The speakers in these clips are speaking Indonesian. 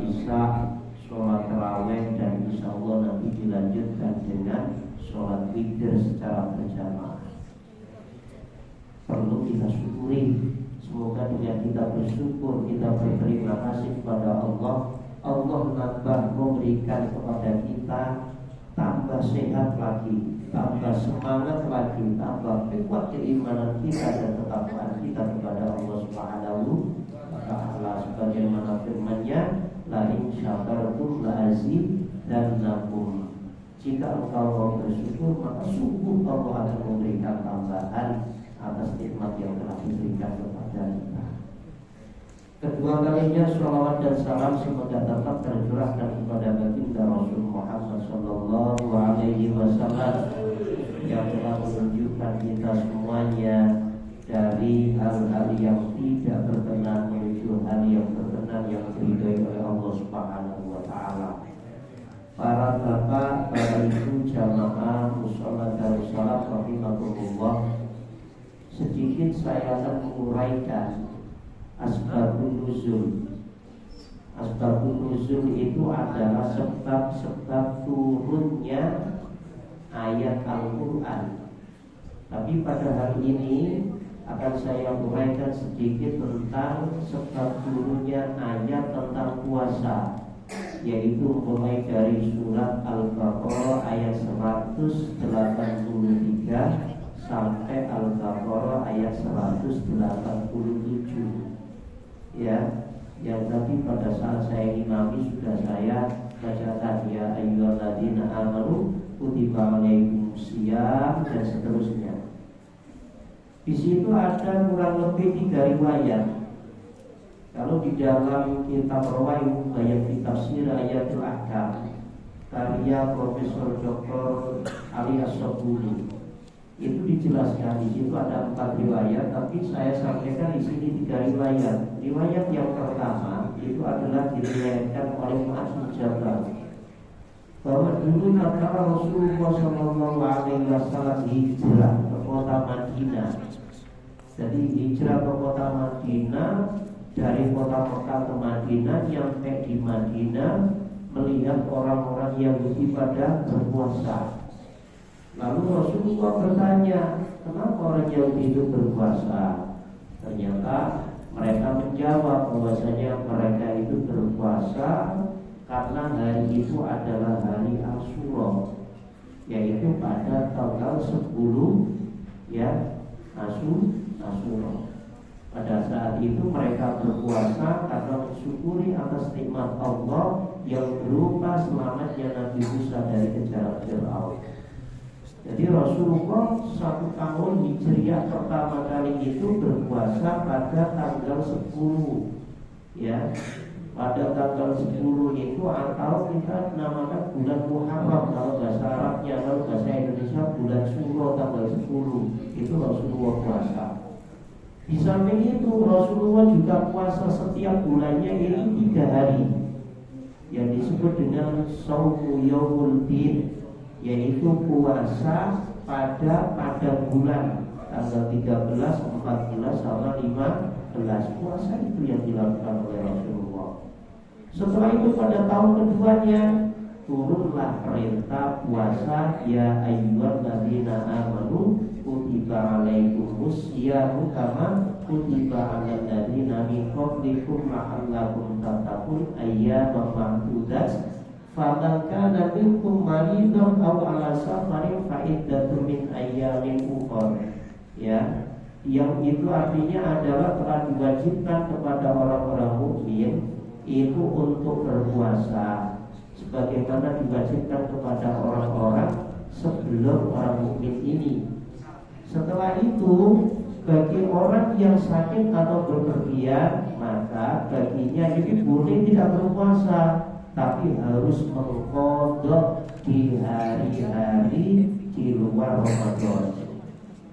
isya, sholat tarawih, dan insya Allah nanti dilanjutkan dengan sholat witir secara berjamaah. Perlu kita syukuri. Semoga dengan kita bersyukur, kita berterima kasih kepada Allah, Allah nambah memberikan kepada kita tambah sehat lagi, tambah semangat lagi, tambah kuat keimanan kita dan ketakwaan kita kepada Allah Subhanahu wa Ta'ala. Sebagaimana firman-Nya, la in syakartum la azidannakum. Jika engkau mau bersyukur, maka sungguh Allah akan memberikan tambahan atas nikmat yang telah diberikan kepada kita. Kedua kalinya sholawat dan salam semoga tetap tercurahkan kepada baginda Rasul Muhammad Sallallahu Alaihi Wasallam yang telah menunjukkan kita semuanya dari hal-hal yang tidak berkenan menuju hal yang berkenan yang diridhoi oleh Allah Subhanahu Wa Taala. Para bapak, para ibu jamaah musholat Darussalam rahimakumullah, sedikit saya akan menguraikan asbabun nuzul. Asbabun nuzul itu adalah sebab-sebab turunnya ayat Al-Quran. Tapi pada hari ini akan saya uraikan sedikit tentang sebab turunnya ayat tentang puasa, yaitu mulai dari surat Al-Baqarah ayat 183 sampai Al-Baqarah ayat 187. Ya, yang tadi pada saat saya imami sudah saya bacakan, ya ayyuhalladzina amanu kutiba alaikumusiyam dan seterusnya. Di situ ada kurang lebih 3 riwayat. Kalau di dalam kitab Rawaiyah Bayat Tafsir Ayatul Ahkam karya Profesor Dr. Ali As-Sabuni, itu dijelaskan di situ ada 4 riwayat, tapi saya sampaikan di sini 3 riwayat. Riwayat yang pertama itu adalah diriwayatkan oleh Mu'adz bin Jabal bahwa dulu tatkala Rasulullah SAW hijrah ke kota Madinah. Jadi hijrah ke kota Madinah dari kota Mekah ke Madinah, sampai di Madinah melihat orang-orang Yahudi pada berpuasa. Lalu Rasulullah bertanya, kenapa orang Yahudi itu berpuasa? Ternyata mereka menjawab bahwasanya mereka itu berpuasa karena hari itu adalah hari Asyura, yaitu pada tanggal 10 ya Asyura. Pada saat itu mereka berpuasa karena mensyukuri atas nikmat Allah yang berupa selamatnya Nabi Musa dari kejaran Fir'aun. Jadi Rasulullah 1 tahun hijriah pertama kali itu berpuasa pada tanggal 10, ya. Pada tanggal 10 itu atau kita namakan bulan Muharram kalau bahasa Arabnya, kalau bahasa Indonesia bulan Syuro tanggal 10 itu Rasulullah puasa. Di samping itu Rasulullah juga puasa setiap bulannya ini 3 hari yang disebut dengan Shaumu Yaumul Din, yaitu puasa pada bulan tanggal 13, 14, sama 15. Puasa itu yang dilakukan oleh Rasulullah. Setelah itu pada tahun keduanya turunlah perintah puasa, ya ayyuhalladzina amanu kutiba alaikumusyiyamu kama kutiba alal ladzina min qablikum la'allakum tattaqun ayyaman ma'dudat. Faman kana minkum maridan aw ala safarin fa iddatun min ayyamin ukhra. Ya, yang itu artinya adalah telah diwajibkan kepada orang-orang mukmin itu untuk berpuasa sebagaimana diwajibkan kepada orang-orang sebelum orang mukmin ini. Setelah itu bagi orang yang sakit atau bepergian, maka baginya ini boleh tidak berpuasa, tapi harus mengqadha di hari-hari di luar Ramadan.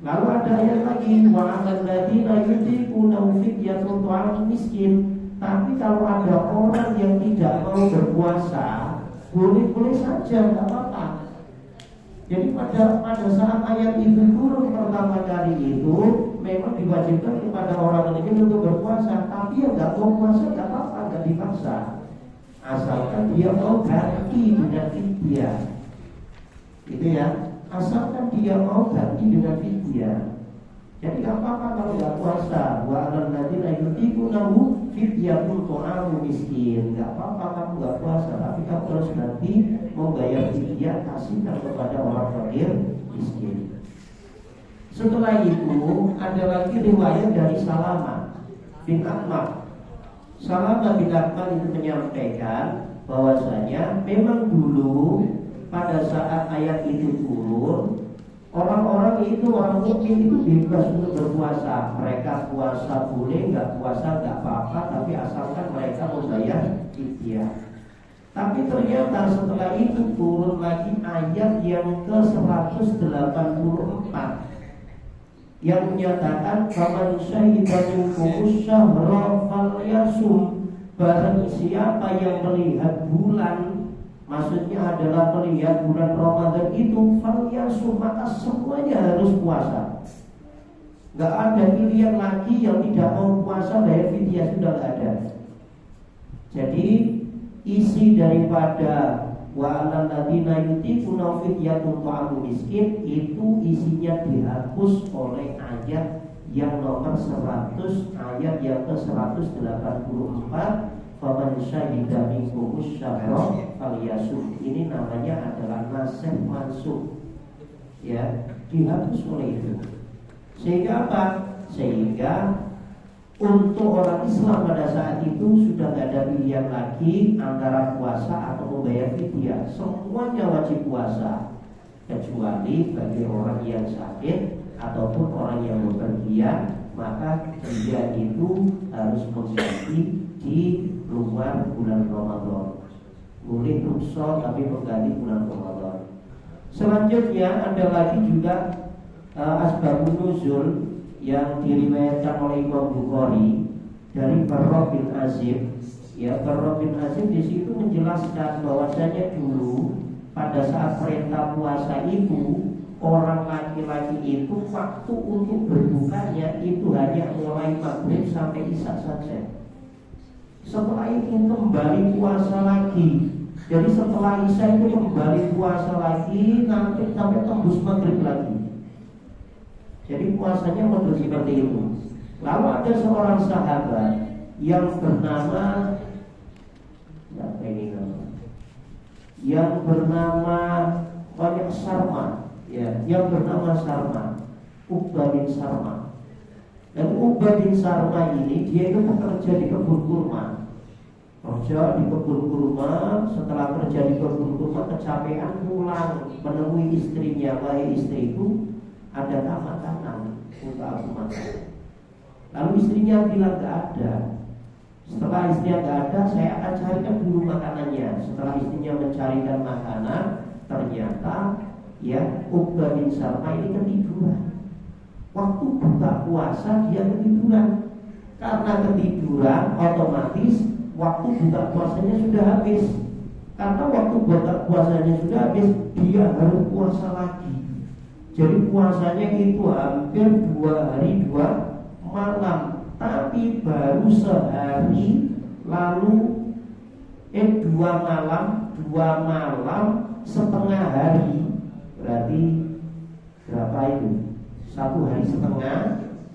Lalu ada ayat lagi, wa 'alal ladzina yutiquna fidyatun ta'am miskin. Tapi kalau ada orang yang tidak mau berpuasa, boleh-boleh saja, tidak apa-apa. Jadi pada saat ayat itu turun pertama kali itu memang diwajibkan kepada orang ini untuk berpuasa, tapi yang nggak mau puasa nggak apa-apa, nggak dipaksa. asalkan dia mau ganti dengan fidyah. Itu ya, asalkan dia mau ganti dengan fidyah. Jadi gak apa-apa kalau gak puasa. Wa 'alal ladzina yutiqunahu fidyatun ta'amu miskin. Gak apa-apa kamu gak puasa, tapi kamu harus ganti membayar fidyah, kasihkan kepada orang fakir miskin. Setelah itu ada lagi riwayat dari Salamah bin Ahmad. Salamah bin Ahmad itu menyampaikan bahwasanya memang dulu pada saat ayat itu turun, orang-orang itu, orang mukmin itu bebas untuk berpuasa. Mereka puasa boleh, nggak puasa nggak apa-apa, tapi asalkan mereka membayar fidyah. Tapi ternyata setelah itu turun lagi ayat yang ke-184 yang menyatakan faman syahida minkumus syahra falyasum. Barang siapa yang melihat bulan, maksudnya adalah melihat bulan Ramadan itu, falyasum, maka semuanya harus puasa. Gak ada pilihan lagi, yang tidak mau puasa bayar fidyah sudah gak ada. Jadi isi daripada wa 'alal ladzina yutiquna fidyatun ta'amu miskin itu isinya dihapus oleh ayat yang nomor 100, ayat yang ke-184, faman syahida minkumus syahra falyasum. Ini namanya adalah nasikh mansukh, ya, dihapus oleh itu. Sehingga apa? Sehingga untuk orang Islam pada saat itu sudah tidak ada pilihan lagi antara puasa atau membayar fidyah. Semuanya wajib puasa, kecuali bagi orang yang sakit ataupun orang yang bepergian, maka dia itu harus mengganti di luar bulan Ramadan. Boleh rukhsah tapi mengganti bulan Ramadan. Selanjutnya ada lagi juga asbabun nuzul yang diriwayatkan oleh Imam Bukhari dari Barra bin Azib. Ya, Barra bin Azib di situ menjelaskan bahwasanya dulu pada saat perintah puasa itu, orang laki-laki itu waktu untuk berbukanya itu hanya mulai maghrib sampai isya saja. Setelah itu kembali puasa lagi. Jadi setelah isya itu kembali puasa lagi nanti sampai tembus maghrib lagi. Jadi puasanya model seperti itu. Lalu ada seorang sahabat yang bernama banyak Sarma, ya, yang bernama Sarma, Uqbah bin Sarma. Dan Uqbah bin Sarma ini dia itu bekerja di kebun kurma. Kerja di kebun kurma, setelah kerja di kebun kurma kecapean pulang menemui istrinya, wahai istriku, ada makanan untuk aku makan. Lalu istrinya bilang gak ada. Setelah istrinya gak ada, saya akan carikan dulu makanannya. Setelah istrinya mencarikan makanan, ternyata ya Uqbah bin Sarma ini ketiduran. Waktu buka puasa dia ketiduran. Karena ketiduran otomatis waktu buka puasanya sudah habis. Karena waktu buka puasanya sudah habis, dia harus puasa lagi. Jadi puasanya itu hampir 2 hari 2 malam. Tapi baru sehari lalu 2 malam setengah hari. Berarti berapa itu? 1 hari setengah.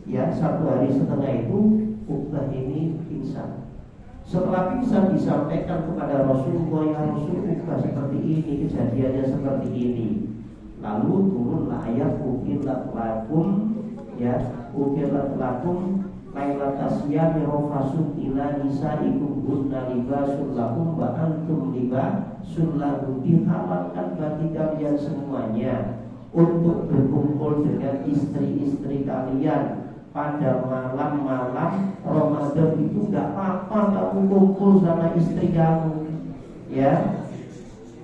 Ya, 1 hari setengah itu Uqbah ini pingsan. Setelah pingsan disampaikan kepada Rasulullah, ya Rasul, Uqbah seperti ini, kejadiannya seperti ini. Lalu turunlah ayat ukilat lakum, ya, ukilat lakum lailatas siyami rafasun ila nisaikum hunna libasun lakum wa antum libasun lahum. Dihalalkan bagi kalian semuanya untuk berkumpul dengan istri-istri kalian pada malam-malam Ramadan. Itu gak apa-apa kamu kumpul sama istri kamu, ya,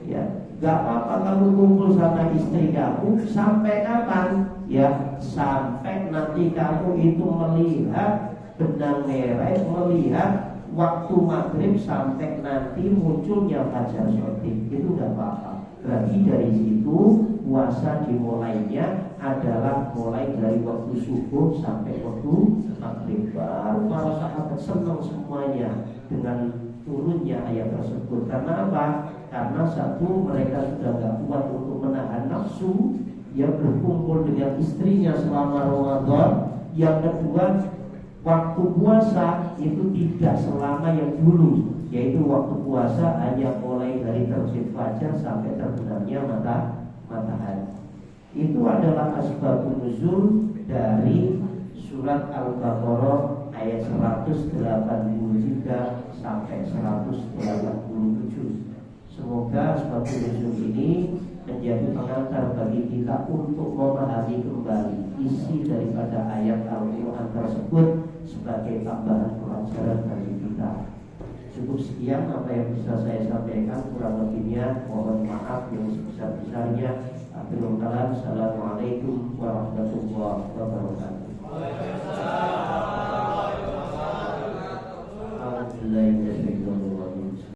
ya. Gak apa-apa kamu kumpul sama istri kamu. Sampai kapan? Ya, sampai nanti kamu itu melihat benang merah, melihat waktu maghrib sampai nanti munculnya fajar shortik. Itu gak apa-apa. Berarti dari situ puasa dimulainya adalah mulai dari waktu subuh sampai waktu maghrib. Baru para sahabat senang semuanya dengan turunnya ayat tersebut. Karena apa? Karena satu, mereka sudah gak kuat untuk menahan nafsu yang berkumpul dengan istrinya selama Ramadan. Yang kedua, waktu puasa itu tidak selama yang dulu, yaitu waktu puasa hanya mulai dari terbit fajar sampai terbenamnya matahari. Itu adalah asbabun nuzul dari surat Al-Baqarah ayat 183 sampai 187. Semoga asbabun nuzul ini menjadi pengantar bagi kita untuk memahami kembali isi daripada ayat Al-Quran tersebut sebagai tambahan pelajaran bagi kita. Cukup sekian apa yang bisa saya sampaikan, kurang lebihnya mohon maaf yang sebesar-besarnya. Assalamualaikum warahmatullahi wabarakatuh.